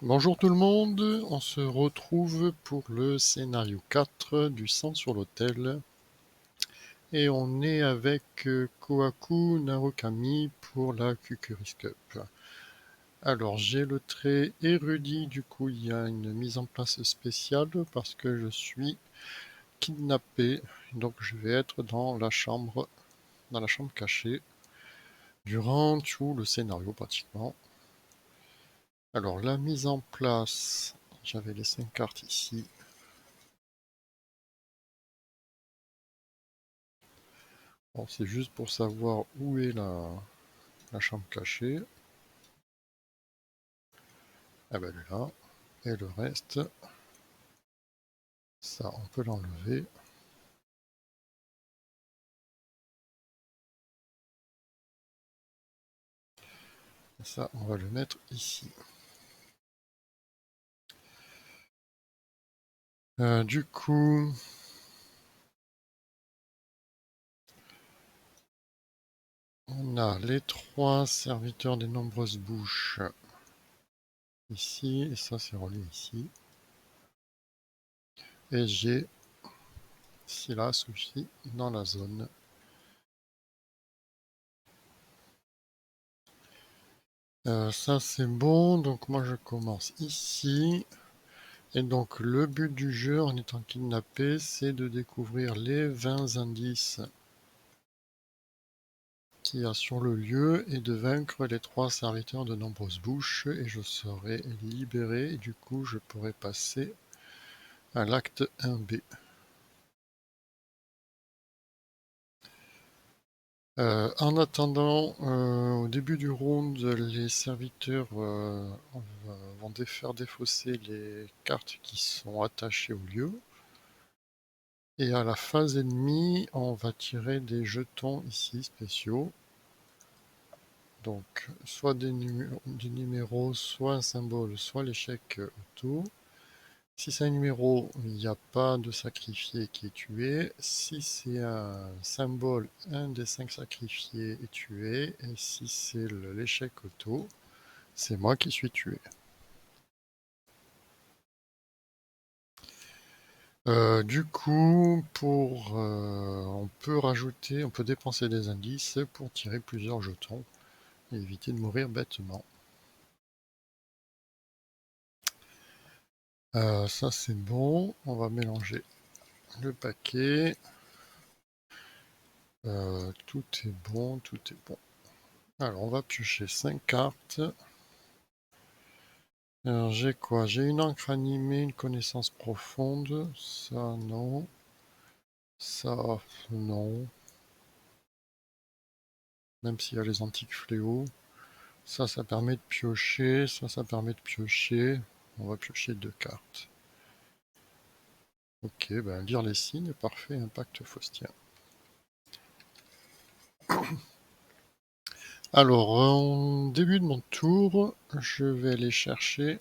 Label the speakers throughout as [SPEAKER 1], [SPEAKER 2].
[SPEAKER 1] Bonjour tout le monde, on se retrouve pour le scénario 4 du sang sur l'autel et on est avec Kohaku Narukami pour la Kukuris Cup. Alors j'ai le trait érudit, du coup il y a une mise en place spéciale parce que je suis kidnappé, donc je vais être dans la chambre cachée durant tout le scénario pratiquement. Alors la mise en place, j'avais les 5 cartes ici. Bon, c'est juste pour savoir où est la chambre cachée. Ah ben elle est là. Et le reste, ça on peut l'enlever. Ça on va le mettre ici. Du coup, on a les 3 serviteurs des nombreuses bouches ici, et ça c'est relié ici. Et j'ai Silas aussi dans la zone. Ça c'est bon, donc moi je commence ici. Et donc le but du jeu en étant kidnappé, c'est de découvrir les 20 indices qu'il y a sur le lieu et de vaincre les 3 serviteurs de nombreuses bouches et je serai libéré et du coup je pourrai passer à l'acte 1B. En attendant, au début du round, les serviteurs vont faire défausser les cartes qui sont attachées au lieu. Et à la phase ennemie, on va tirer des jetons ici spéciaux. Donc soit des numéros, soit un symbole, soit l'échec auto. Si c'est un numéro, il n'y a pas de sacrifié qui est tué. Si c'est un symbole, un des 5 sacrifiés est tué. Et si c'est l'échec auto, c'est moi qui suis tué. Du coup, on peut dépenser des indices pour tirer plusieurs jetons et éviter de mourir bêtement. Ça c'est bon, on va mélanger le paquet. Tout est bon, tout est bon. Alors on va piocher 5 cartes. Alors j'ai quoi? J'ai une encre animée, une connaissance profonde. Ça non. Ça non. Même s'il y a les antiques fléaux. Ça permet de piocher. Ça permet de piocher. On va piocher 2 cartes. Ok, ben lire les signes, parfait, impact faustien. Alors, en début de mon tour, je vais aller chercher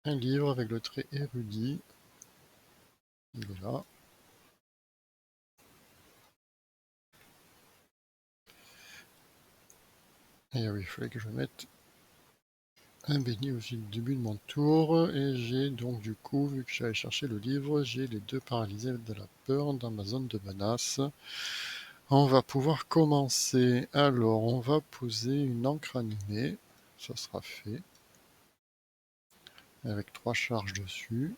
[SPEAKER 1] un livre avec le trait érudit. Il est là. Et oui, il fallait que je mette un béni au début de mon tour. Et j'ai donc du coup, vu que j'allais chercher le livre, j'ai les 2 paralysés de la peur dans ma zone de menace. On va pouvoir commencer. Alors, on va poser une encre animée. Ça sera fait. Avec 3 charges dessus.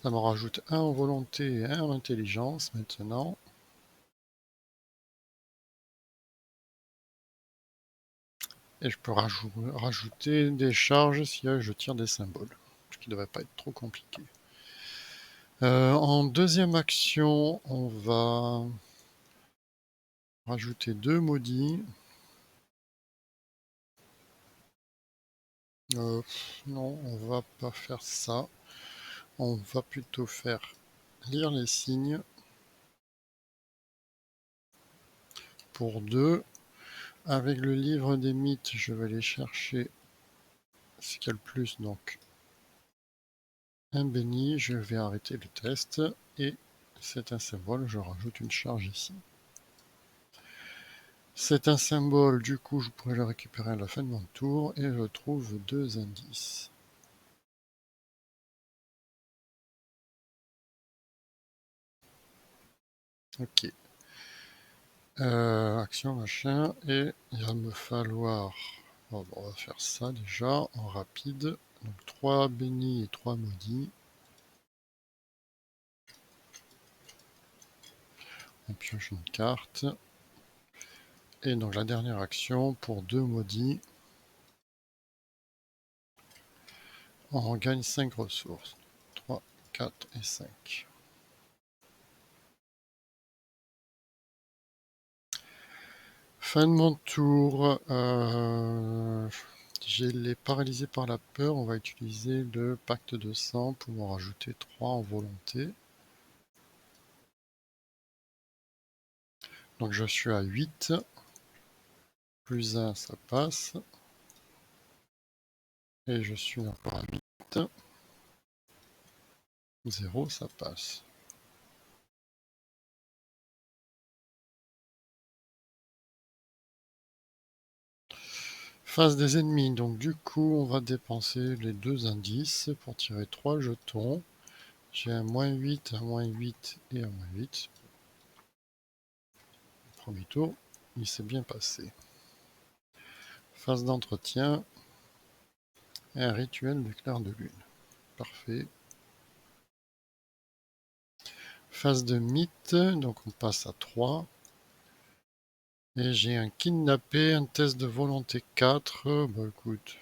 [SPEAKER 1] Ça m'en rajoute un en volonté et un en intelligence maintenant. Et je peux rajouter des charges si je tire des symboles, ce qui ne devrait pas être trop compliqué. En deuxième action, on va rajouter 2 maudits. Non, on va pas faire ça. On va plutôt faire lire les signes pour 2. Avec le livre des mythes, je vais aller chercher ce qu'il y a le plus, donc un béni, je vais arrêter le test et c'est un symbole, je rajoute une charge ici. C'est un symbole, du coup je pourrais le récupérer à la fin de mon tour et je trouve 2 indices. Ok. Action machin, et il va me falloir... Bon, on va faire ça déjà en rapide. Donc 3 bénis et 3 maudits. On pioche une carte. Et donc la dernière action, pour 2 maudits, on gagne 5 ressources. 3, 4 et 5. Fin de mon tour. Je l'ai paralysé par la peur. On va utiliser le pacte de sang pour m'en rajouter 3 en volonté. Donc je suis à 8. Plus 1, ça passe. Et je suis encore à 8. 0, ça passe. Face des ennemis. Donc du coup, on va dépenser les 2 indices pour tirer 3 jetons. J'ai un -8, un -8 et un -8. Premier tour, il s'est bien passé. Phase d'entretien, un rituel de clair de lune. Parfait. Phase de mythe, donc on passe à 3. Et j'ai un kidnappé, un test de volonté 4. Bah écoute,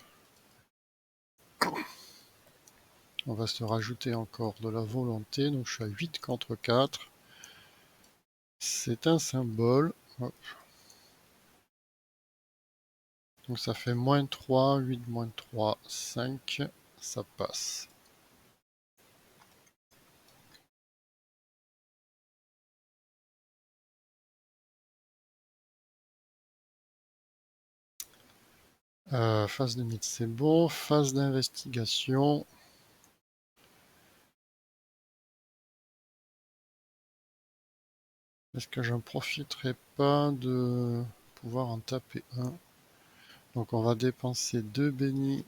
[SPEAKER 1] on va se rajouter encore de la volonté, donc je suis à 8 contre 4. C'est un symbole. Hop. Donc ça fait -3, 8 -3, 5. Ça passe. Phase de mythe, c'est bon. Phase d'investigation. Est-ce que j'en profiterai pas de pouvoir en taper un? Donc on va dépenser 2 bénis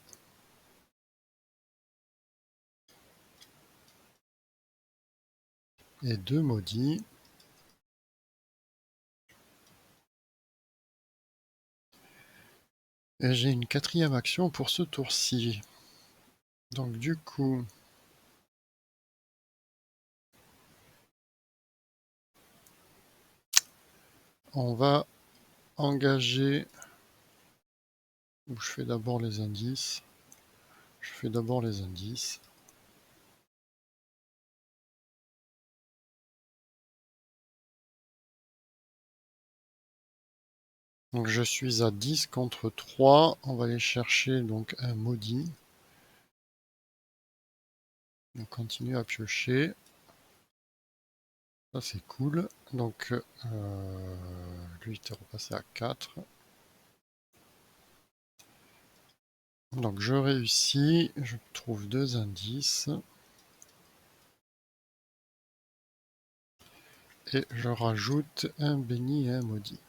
[SPEAKER 1] et 2 maudits. Et j'ai une 4e action pour ce tour-ci. Donc du coup, on va engager... Je fais d'abord les indices. Je fais d'abord les indices. Donc je suis à 10 contre 3. On va aller chercher donc un maudit. On continue à piocher. Ça c'est cool. Donc lui était repassé à 4. Donc je réussis, je trouve 2 indices. Et je rajoute un béni et un maudit.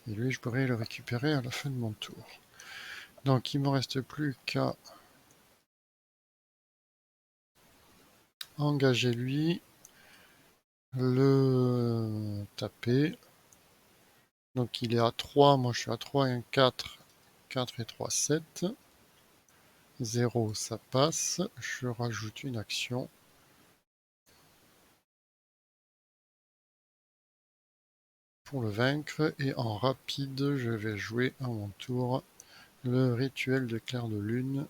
[SPEAKER 1] Et lui, je pourrais le récupérer à la fin de mon tour. Donc il me reste plus qu'à engager lui, le taper. Donc il est à 3, moi je suis à 3 et un 4. 4 et 3, 7. 0, ça passe. Je rajoute une action. Pour le vaincre. Et en rapide, je vais jouer à mon tour le rituel de clair de lune.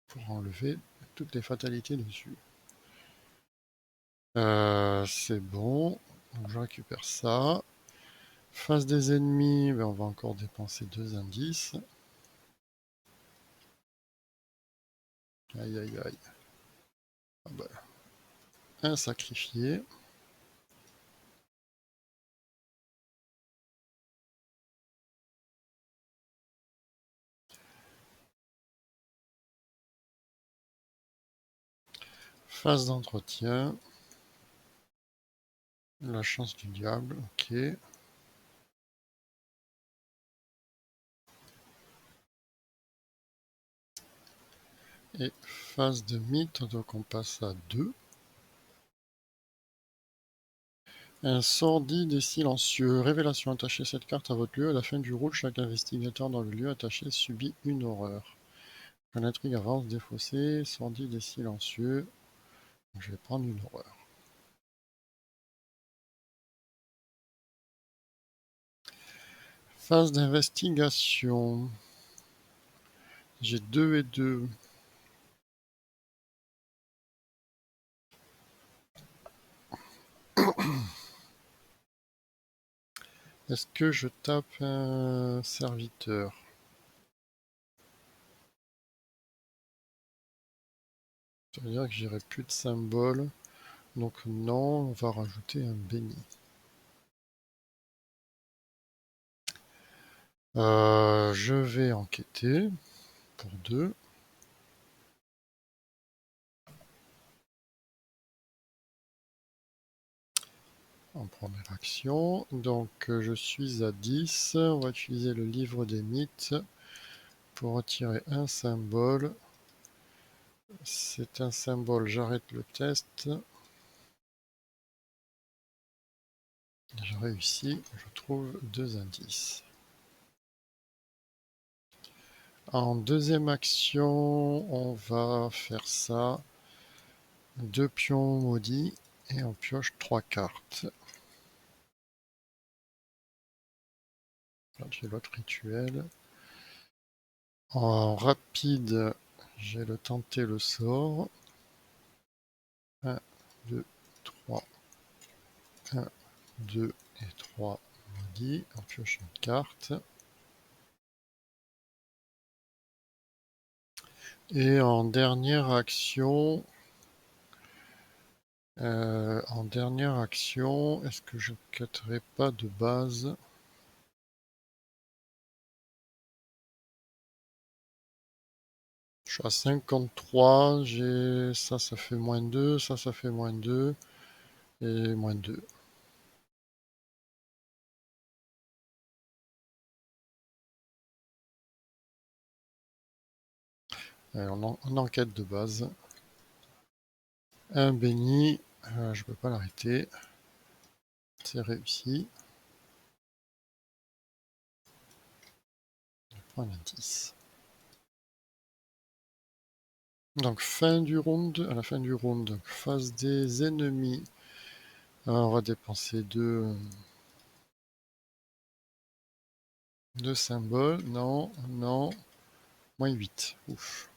[SPEAKER 1] Pour enlever toutes les fatalités dessus. C'est bon. Donc je récupère ça. Face des ennemis, ben on va encore dépenser 2 indices. Aïe aïe aïe. Ah ben, un sacrifié. Phase d'entretien. La chance du diable, ok. Et phase de mythe, donc on passe à 2. Un sordide et silencieux. Révélation, attachez cette carte à votre lieu. À la fin du rôle, chaque investigateur dans le lieu attaché subit une horreur. Quand l'intrigue avance, défaussé, sordide et silencieux. Je vais prendre une horreur. Phase d'investigation. J'ai 2 et 2. Est-ce que je tape un serviteur? Ça veut dire que j'aurai plus de symboles. Donc non, on va rajouter un béni. Je vais enquêter pour 2. En première action. Donc je suis à 10. On va utiliser le livre des mythes pour retirer un symbole. C'est un symbole, j'arrête le test. J'ai réussi, je trouve 2 indices. En deuxième action, on va faire ça. 2 pions maudits et on pioche 3 cartes. Là, j'ai l'autre rituel. En rapide, j'ai le tenter le sort. 1, 2, 3. 1, 2 et 3 maudits. On pioche une carte. Et en dernière action, est-ce que je ne quêterai pas de base? Je suis à 53, j'ai ça, ça fait -2, ça fait -2 et -2. Allez, on enquête de base. Un béni, je peux pas l'arrêter. C'est réussi. Je prends un indice. Donc fin du round, à la fin du round, donc, phase des ennemis. Alors, on va dépenser 2 symboles. Non, non. -8. Ouf.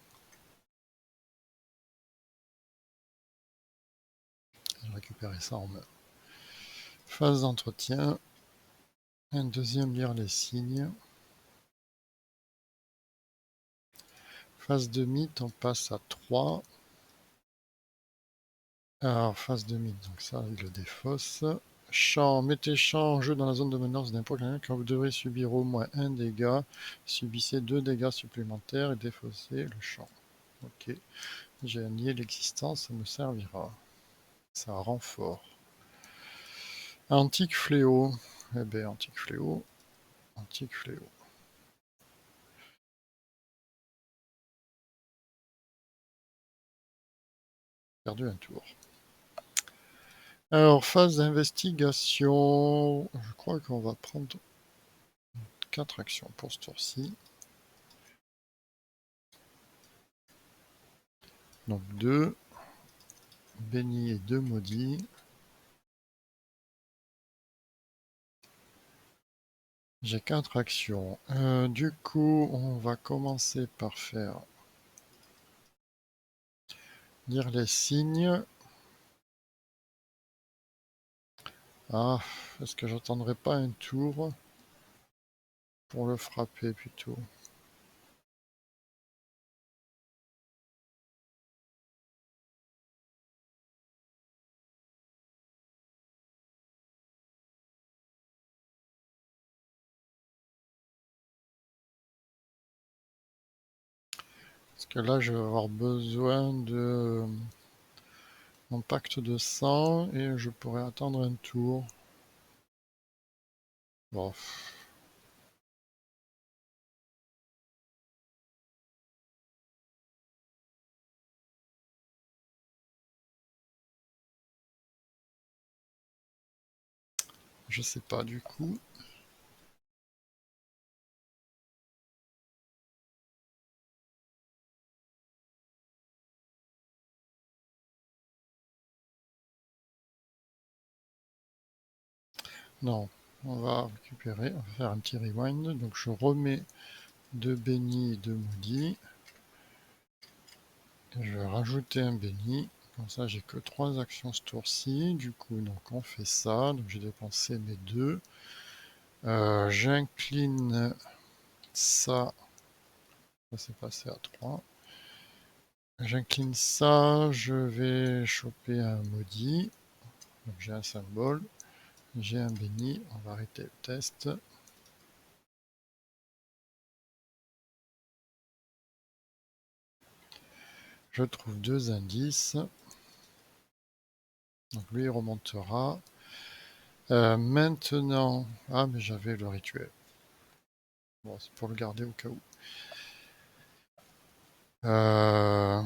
[SPEAKER 1] Je vais récupérer ça en main. Phase d'entretien. Un deuxième, lire les signes. Phase de mythe, on passe à 3. Alors, phase de mythe, donc ça, il le défausse. Champ, mettez champ en jeu dans la zone de menace d'un point quand vous devrez subir au moins un dégât. Subissez 2 dégâts supplémentaires et défaussez le champ. Ok, j'ai nié l'existence, ça me servira. Ça renfort. Antique fléau. Eh bien, antique fléau. Antique fléau. Perdu un tour. Alors, phase d'investigation. Je crois qu'on va prendre 4 actions pour ce tour-ci. Donc 2. Béni et 2 maudits. J'ai 4 actions. Du coup, on va commencer par faire lire les signes. Ah, est-ce que j'attendrai pas un tour pour le frapper plutôt? Parce que là, je vais avoir besoin de Mon pacte de sang et je pourrais attendre un tour. Bon, je sais pas du coup. Non, on va récupérer, on va faire un petit rewind. Donc je remets 2 bénis, 2 maudits. Je vais rajouter un béni. Comme ça, j'ai que 3 actions ce tour-ci. Du coup, donc on fait ça. Donc j'ai dépensé mes 2. J'incline ça. Ça s'est passé à 3. J'incline ça. Je vais choper un maudit. Donc j'ai un symbole. J'ai un béni. On va arrêter le test. Je trouve 2 indices. Donc lui, il remontera. Maintenant... Ah, mais j'avais le rituel. Bon, c'est pour le garder au cas où. Euh...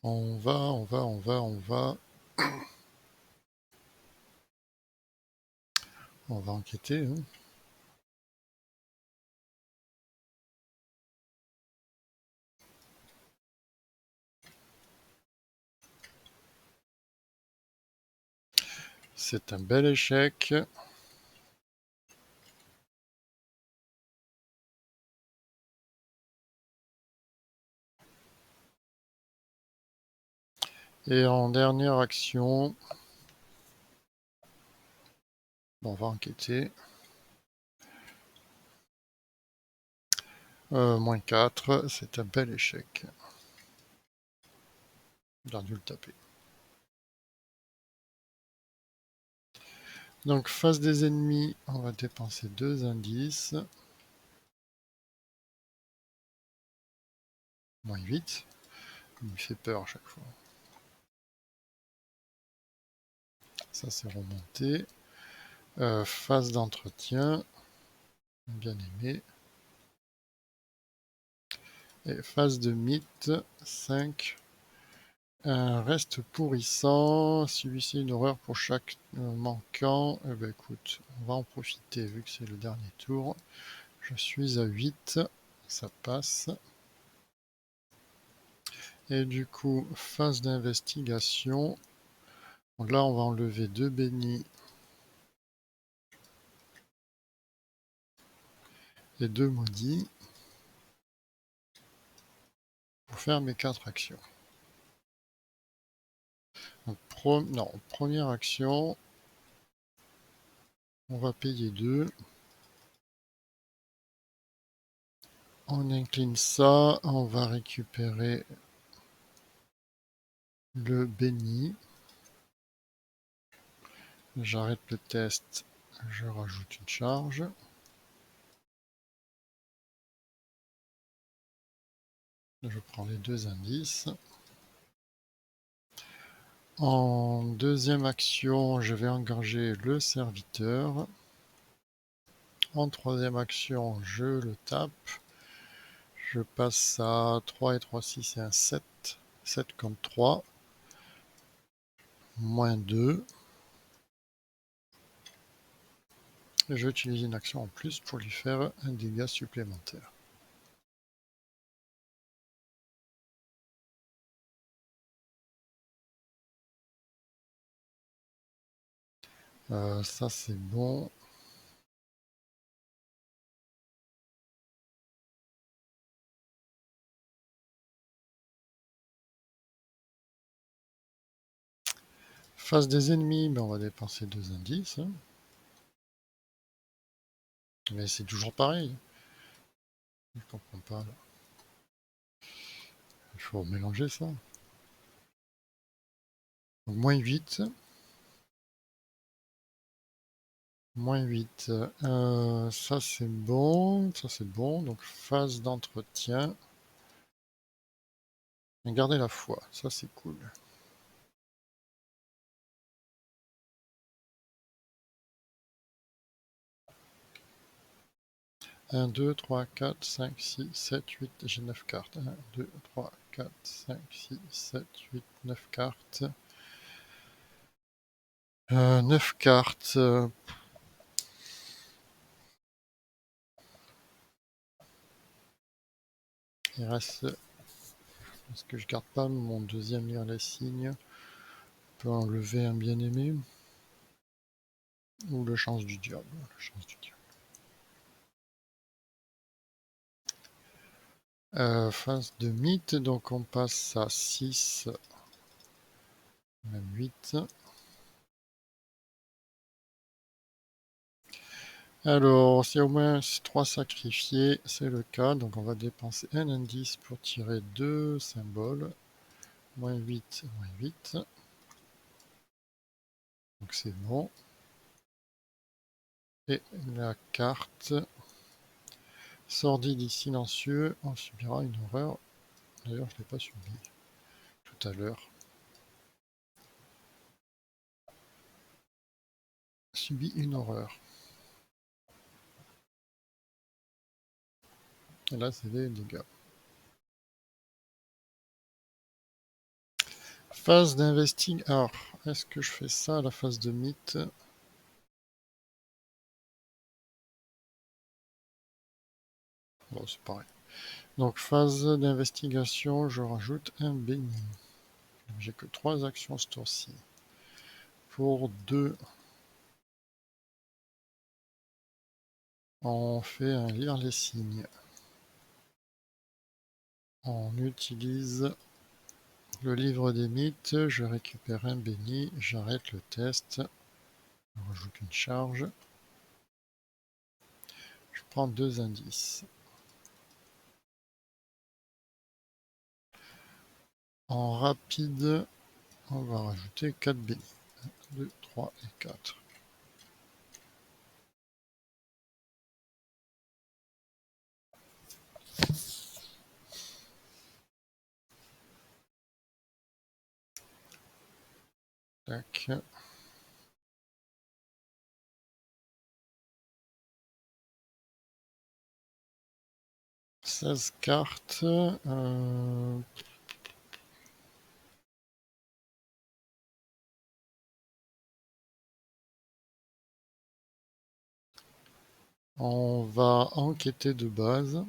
[SPEAKER 1] On va. On va enquêter, hein. C'est un bel échec. Et en dernière action, on va enquêter. -4, c'est un bel échec. Il a dû le taper. Donc face des ennemis, on va dépenser 2 indices. -8. Il me fait peur à chaque fois. Ça c'est remonté. Phase d'entretien. Bien aimé. Et phase de mythe, 5. Un reste pourrissant. Celui-ci, une horreur pour chaque manquant. Eh ben écoute, on va en profiter vu que c'est le dernier tour. Je suis à 8. Ça passe. Et du coup, phase d'investigation. Là, on va enlever 2 bénis et 2 maudits pour faire mes 4 actions. Donc, non, première action, on va payer 2. On incline ça, on va récupérer le béni. J'arrête le test, je rajoute une charge. Je prends les 2 indices. En deuxième action, je vais engager le serviteur. En troisième action, je le tape. Je passe à 3 et 3, 6 et un 7. 7 contre 3. -2. Et je vais utiliser une action en plus pour lui faire un dégât supplémentaire. Ça c'est bon. Face des ennemis, ben on va dépenser 2 indices, hein. Mais c'est toujours pareil. Je comprends pas là. faut mélanger ça. Donc, moins 8. Moins 8. Ça c'est bon. Ça c'est bon. Donc phase d'entretien. Gardez la foi. Ça c'est cool. 1, 2, 3, 4, 5, 6, 7, 8. J'ai 9 cartes. 1, 2, 3, 4, 5, 6, 7, 8, 9 cartes. 9 cartes. Il reste. Est-ce que je garde pas mon deuxième lire les signes? Je peux enlever un bien-aimé. Ou le chance du diable. La chance du diable. Phase de mythe. Donc on passe à 6. Même 8. Alors, s'il y a au moins 3 sacrifiés, c'est le cas. Donc on va dépenser un indice pour tirer 2 symboles. Moins 8, moins 8. Donc c'est bon. Et la carte sordide et silencieux, on subira une horreur. D'ailleurs, je ne l'ai pas subi tout à l'heure. Subi une horreur. Et là, c'est des dégâts. Phase d'investigation. Alors, est-ce que je fais ça à la phase de mythe? Bon, c'est pareil. Donc, phase d'investigation, je rajoute un béni. J'ai que 3 actions ce tour-ci. Pour 2, on fait un lire les signes. On utilise le livre des mythes, je récupère un béni, j'arrête le test, je rajoute une charge. Je prends 2 indices. En rapide, on va rajouter 4 bénis. 1, 2, 3 et 4. Tac. 16 cartes. On va enquêter de base.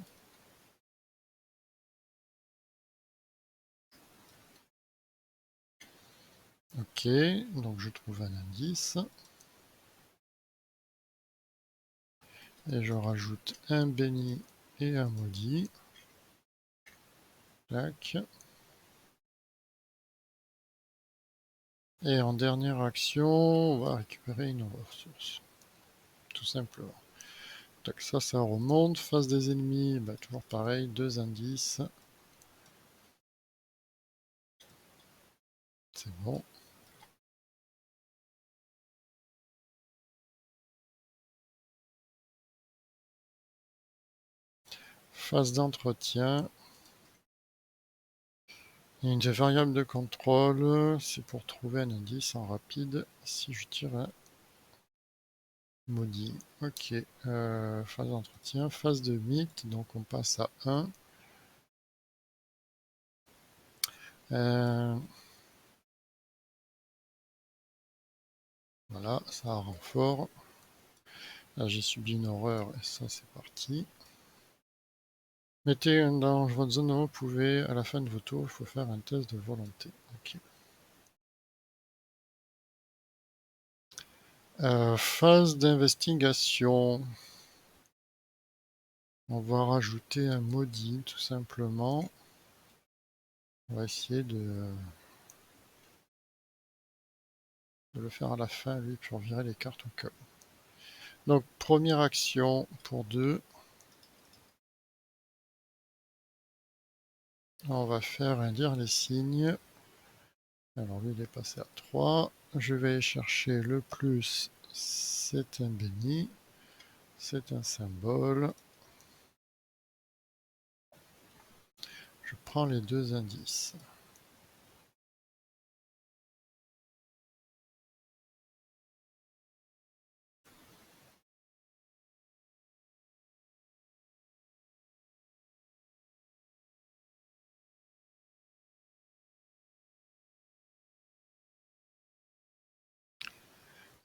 [SPEAKER 1] Ok, donc je trouve un indice. Et je rajoute un béni et un maudit. Tac. Et en dernière action, on va récupérer une ressource. Tout simplement. Donc ça remonte. Face des ennemis, bah, toujours pareil, 2 indices. C'est bon. Phase d'entretien. Une variable de contrôle, c'est pour trouver un indice en rapide si je tire un maudit. Ok, phase d'entretien, phase de mythe, donc on passe à 1. Voilà, ça a renfort. Là j'ai subi une horreur et ça c'est parti. Mettez dans votre zone où vous pouvez, à la fin de vos tours, il faut faire un test de volonté. Ok. Phase d'investigation. On va rajouter un maudit tout simplement. On va essayer de le faire à la fin, lui, pour virer les cartes au cas où. Donc, première action pour 2. On va faire lire les signes. Alors lui il est passé à 3. Je vais aller chercher le plus, c'est un béni, c'est un symbole. Je prends les deux indices.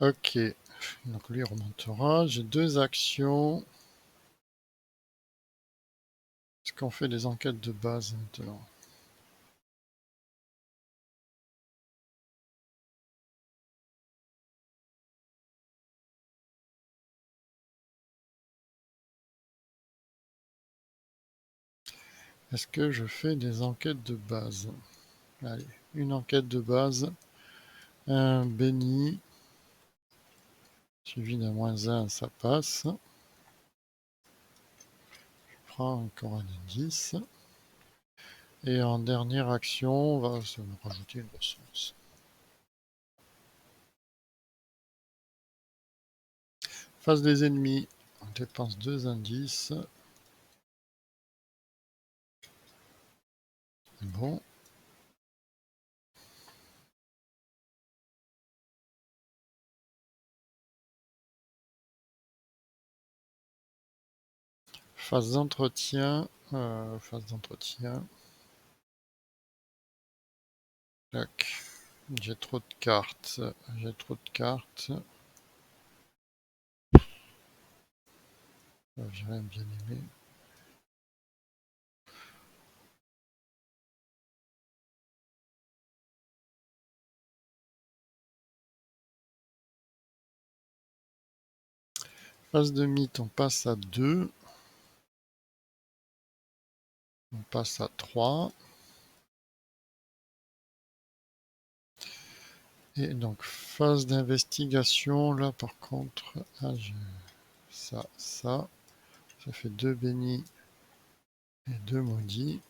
[SPEAKER 1] Ok, donc lui remontera. J'ai deux actions. Est-ce qu'on fait des enquêtes de base maintenant? Est-ce que je fais des enquêtes de base? Allez, une enquête de base. Un béni. Suivi d'un -1, ça passe. Je prends encore un indice. Et en dernière action, on va se rajouter une ressource. Face des ennemis, on dépense deux indices. Bon. Phase d'entretien. Phase d'entretien. Tac. J'ai trop de cartes. J'ai trop de cartes. J'ai rien bien aimé. Phase de mythe, on passe à 2. On passe à 3. Et donc, phase d'investigation, là par contre, j'ai ça, ça. Ça fait 2 bénis et 2 maudits.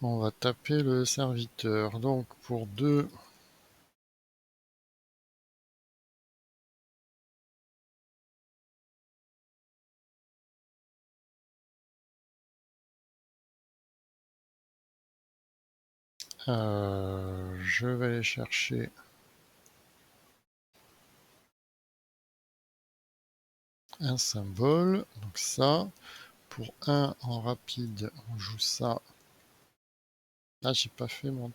[SPEAKER 1] On va taper le serviteur. Donc, pour 2, je vais aller chercher un symbole. Donc ça, pour 1 en rapide, on joue ça. Ah, j'ai pas fait mon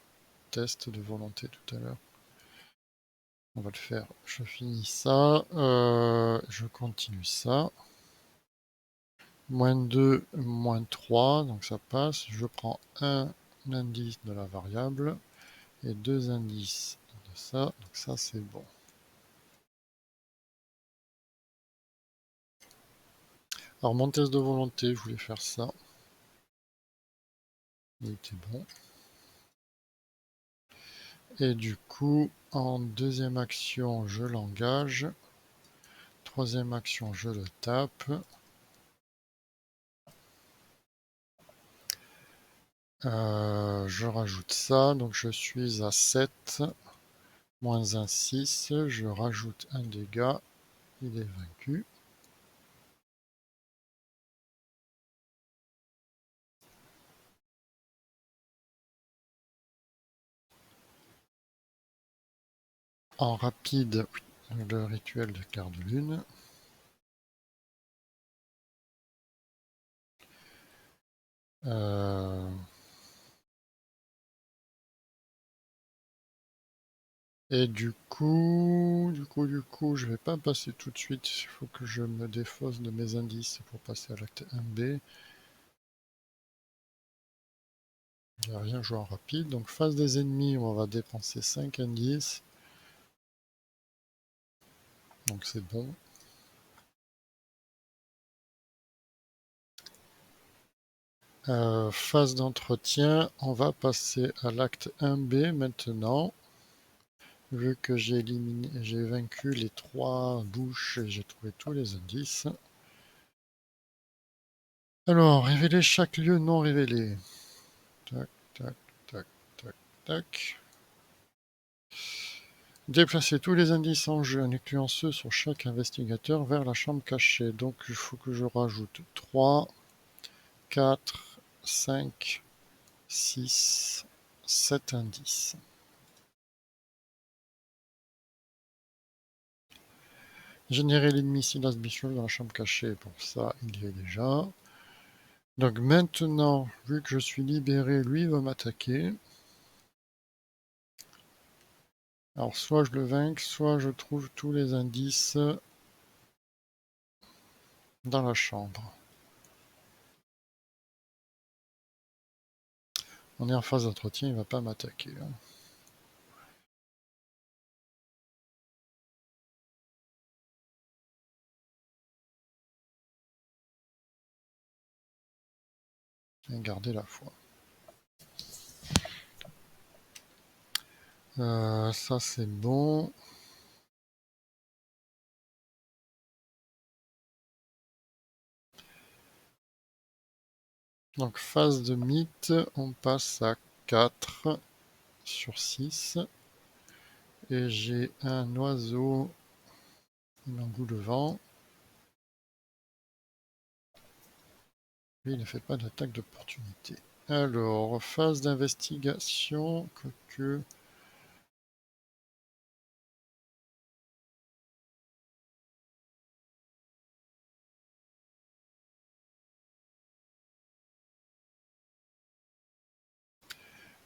[SPEAKER 1] test de volonté tout à l'heure. On va le faire. Je finis ça. Je continue ça. -2, -3, donc ça passe. Je prends un indice de la variable et deux indices de ça. Donc ça, c'est bon. Alors, mon test de volonté, je voulais faire ça. Il était bon. Et du coup, en deuxième action, je l'engage. Troisième action, je le tape. Je rajoute ça, donc je suis à 7. -1, 6. Je rajoute un dégât. Il est vaincu. En rapide, le rituel de quart de lune. Et du coup, je vais pas passer tout de suite. Il faut que je me défausse de mes indices pour passer à l'acte 1B. Il n'y a rien joué en rapide. Donc, face des ennemis, on va dépenser 5 indices. Donc, c'est bon. Phase d'entretien, on va passer à l'acte 1B maintenant. Vu que j'ai vaincu les 3 bouches et j'ai trouvé tous les indices. Alors, révéler chaque lieu non révélé. Tac, tac, tac, tac, tac. Déplacer tous les indices en jeu, en incluant ceux sur chaque investigateur, vers la chambre cachée. Donc il faut que je rajoute 3, 4, 5, 6, 7 indices. Générer l'ennemi Silas Bichol dans la chambre cachée. Pour ça, il y est déjà. Donc maintenant, vu que je suis libéré, lui va m'attaquer. Alors soit je le vainc, soit je trouve tous les indices dans la chambre. On est en phase d'entretien, il va pas m'attaquer. Et garder la foi. Ça c'est bon. Donc phase de mythe, on passe à 4 sur 6. Et j'ai un oiseau, une angoule de vent. Lui, il ne fait pas d'attaque d'opportunité. Alors, phase d'investigation, que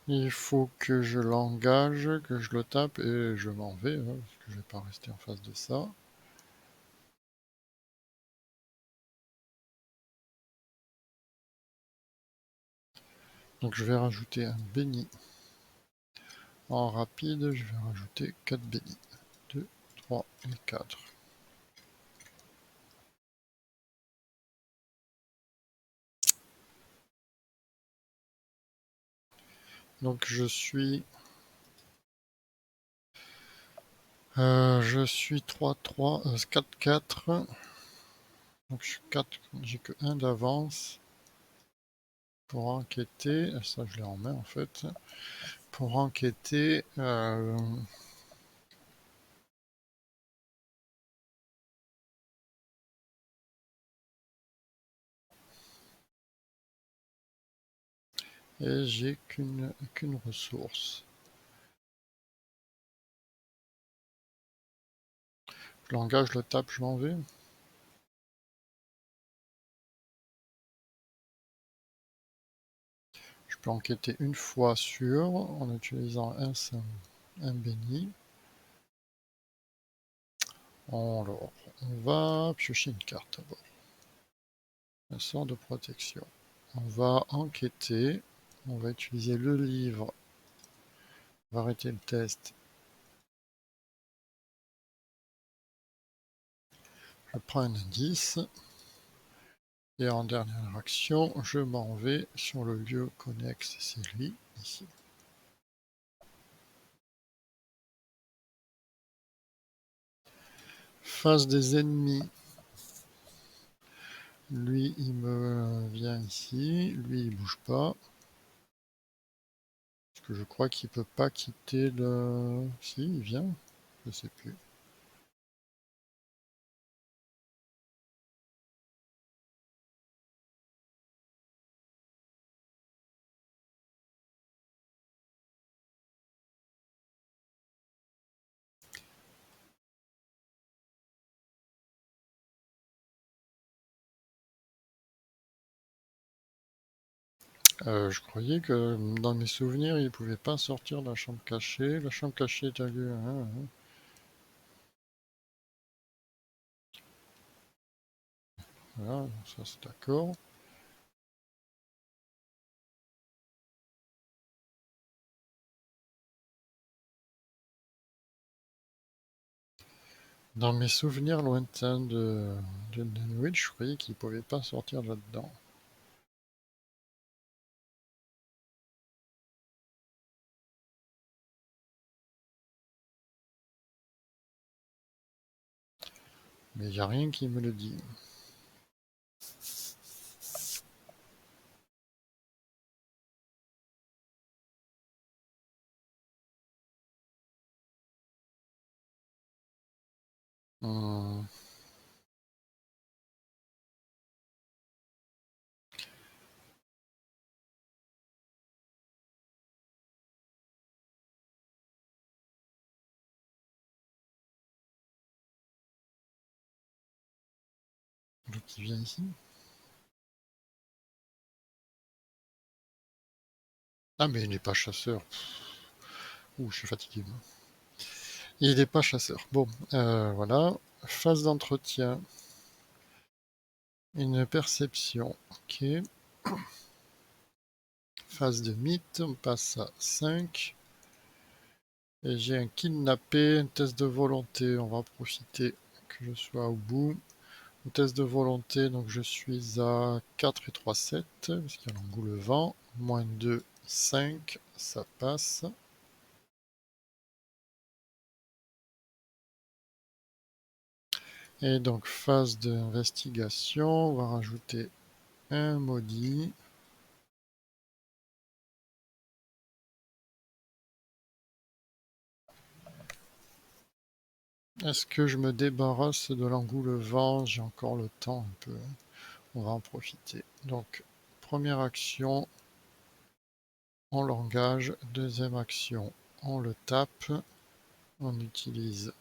[SPEAKER 1] il faut que je l'engage, que je le tape et je m'en vais, hein, parce que je vais pas rester en face de ça. Donc je vais rajouter un béni. En rapide, je vais rajouter 4 bénis. 2, 3 et 4. Donc je suis 3-3, 4-4. Donc je suis 4, j'ai que 1 d'avance pour enquêter. Ça je l'ai en main en fait. Pour enquêter, et j'ai qu'une ressource. Je l'engage, je le tape, je m'en vais. Je peux enquêter une fois sur, en utilisant un béni. Alors, on va piocher une carte d'abord. Un sort de protection. On va enquêter. On va utiliser le livre. On va arrêter le test. Je prends un indice. Et en dernière action, je m'en vais sur le lieu connexe, c'est lui, ici. Face des ennemis. Lui, il me vient ici. Lui, il bouge pas. Parce que je crois qu'il peut pas quitter le... Si, il vient. Je sais plus. Je croyais que dans mes souvenirs, il pouvait pas sortir de la chambre cachée. La chambre cachée est un lieu... Voilà, ça c'est d'accord. Dans mes souvenirs lointains de Dunwich, je croyais qu'il pouvait pas sortir là-dedans. Mais il n'y a rien qui me le dit. Hmm. L'autre qui vient ici. Ah, mais il n'est pas chasseur. Ouh, je suis fatigué, moi. Il n'est pas chasseur. Bon, voilà. Phase d'entretien. Une perception. Ok. Phase de mythe. On passe à 5. Et j'ai un kidnappé. Un test de volonté. On va profiter que je sois au bout. Un test de volonté. Donc je suis à 4 et 3, 7. Parce qu'il y a l'engoulevent. Moins 2, 5. Ça passe. Et donc phase d'investigation. On va rajouter un maudit. Est-ce que je me débarrasse de l'engoulevent? J'ai encore le temps un peu. On va en profiter. Donc, première action, on l'engage. Deuxième action, on le tape. On utilise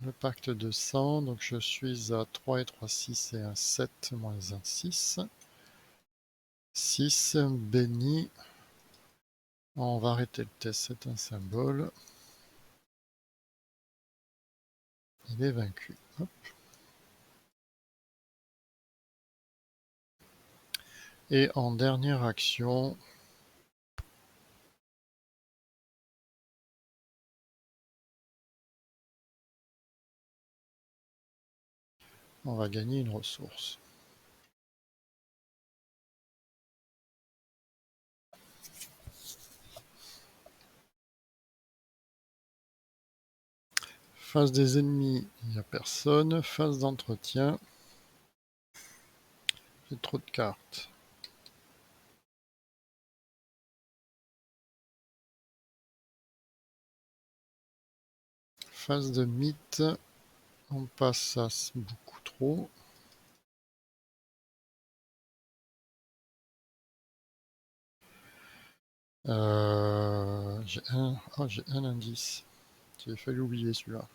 [SPEAKER 1] le pacte de sang. Donc, je suis à 3 et 3, 6 et un 7 moins un 6. 6, béni. On va arrêter le test, c'est un symbole. Il est vaincu. Hop. Et en dernière action, on va gagner une ressource. Face des ennemis, il n'y a personne. Phase d'entretien, j'ai trop de cartes. Phase de mythe, on passe à beaucoup trop. J'ai un indice. J'ai failli oublier celui-là.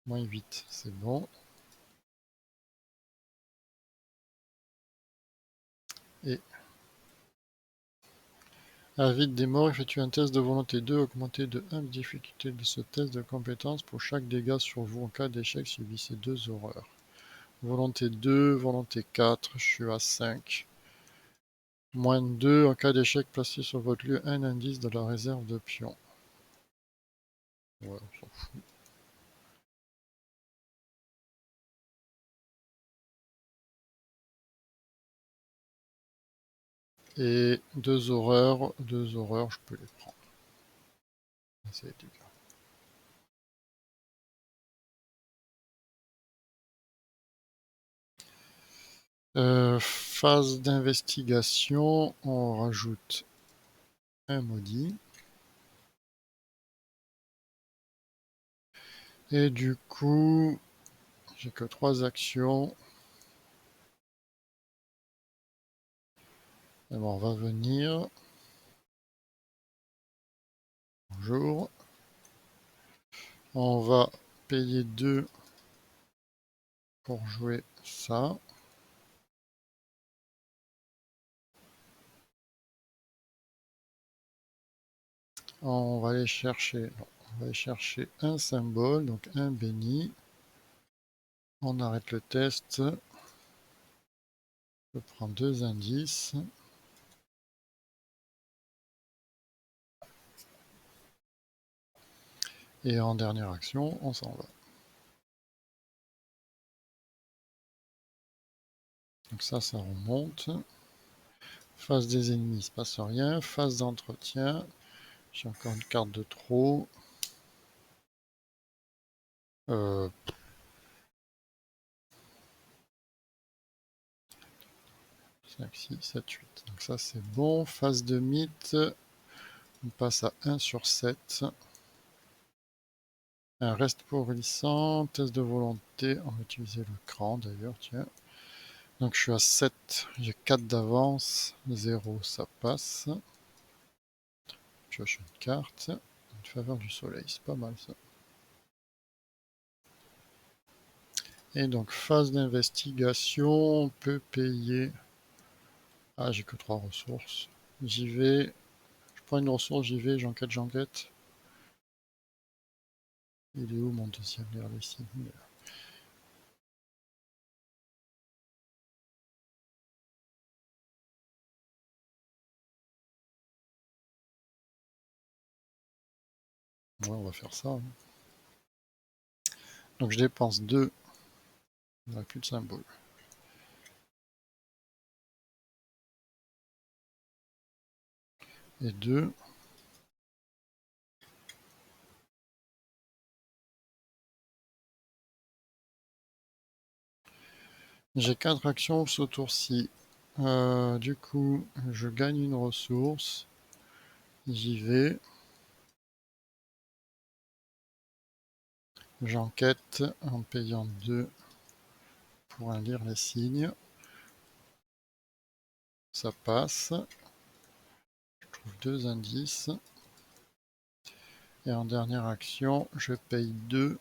[SPEAKER 1] Moins 8, c'est bon. Et Avide des morts, effectue un test de volonté 2, augmenté de 1 la difficulté de ce test de compétence pour chaque dégât sur vous en cas d'échec, subissez 2 horreurs. Volonté 2, volonté 4, je suis à 5. Moins 2, en cas d'échec, placez sur votre lieu un indice de la réserve de pions. Ouais, on s'en fout. Et 2 horreurs, je peux les prendre. C'est les dégâts. Phase d'investigation, on rajoute un maudit. Et du coup, j'ai que 3 actions. Et bon, on va venir. Bonjour. On va payer 2 pour jouer ça. On va aller chercher, non, on va aller chercher un symbole, donc un béni. On arrête le test. Je prends 2 indices. Et en dernière action, on s'en va. Donc ça remonte. Phase des ennemis, il se passe rien. Phase d'entretien. J'ai encore une carte de trop. 5, 6, 7, 8. Donc ça c'est bon. Phase de mythe. On passe à 1 sur 7. Un reste pourrissant, test de volonté, on va utiliser le cran d'ailleurs, tiens. Donc je suis à 7, j'ai 4 d'avance, 0 ça passe. Pioche une carte, une faveur du soleil, c'est pas mal ça. Et donc phase d'investigation, on peut payer... Ah j'ai que 3 ressources. J'y vais, je prends une ressource, j'y vais, j'enquête. Il est où mon deuxième lire les signes? Ouais, on va faire ça, hein. Donc je dépense 2, il n'y a plus de symbole. Et 2. J'ai 4 actions ce tour-ci. Du coup, je gagne une ressource. J'y vais. J'enquête en payant 2 pour un lire les signes. Ça passe. Je trouve 2 indices. Et en dernière action, je paye 2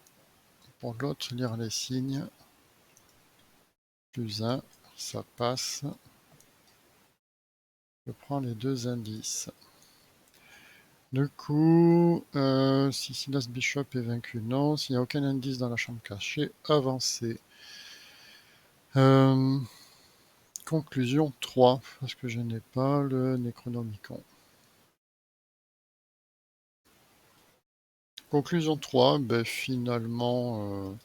[SPEAKER 1] pour l'autre lire les signes. Plus 1, ça passe. Je prends les 2 indices. Du coup, si Silas Bishop est vaincu, non. S'il n'y a aucun indice dans la chambre cachée, avancez. Conclusion 3, parce que je n'ai pas le Necronomicon. Conclusion 3, ben finalement,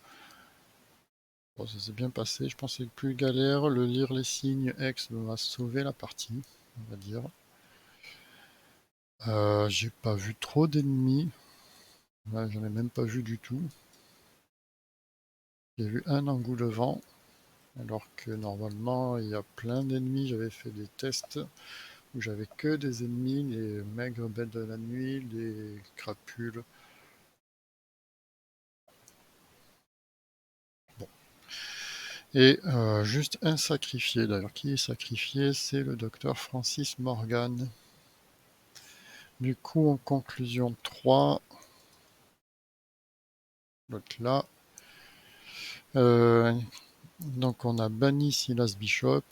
[SPEAKER 1] bon, ça s'est bien passé. Je pensais que plus galère. Le lire les signes X m'a sauvé la partie, on va dire. J'ai pas vu trop d'ennemis. Ouais, j'en ai même pas vu du tout. J'ai vu un engoulevent, alors que normalement il y a plein d'ennemis. J'avais fait des tests où j'avais que des ennemis, les maigres bêtes de la nuit, les crapules. Bon. Et juste un sacrifié. D'ailleurs, qui est sacrifié? C'est le docteur Francis Morgan. Du coup, en conclusion 3, l'autre là. Euh, donc on a banni Silas Bishop.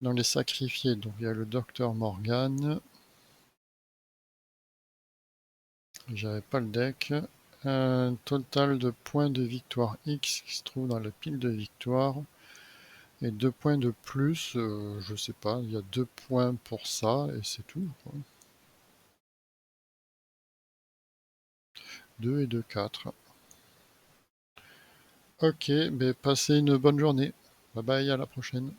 [SPEAKER 1] Dans les sacrifiés, donc il y a le docteur Morgan. J'avais pas le deck. Un total de points de victoire X qui se trouve dans la pile de victoire. Et 2 points de plus, je sais pas, il y a 2 points pour ça et c'est tout, quoi. 2 et 2, 4. Ok, ben passez une bonne journée. Bye bye, à la prochaine.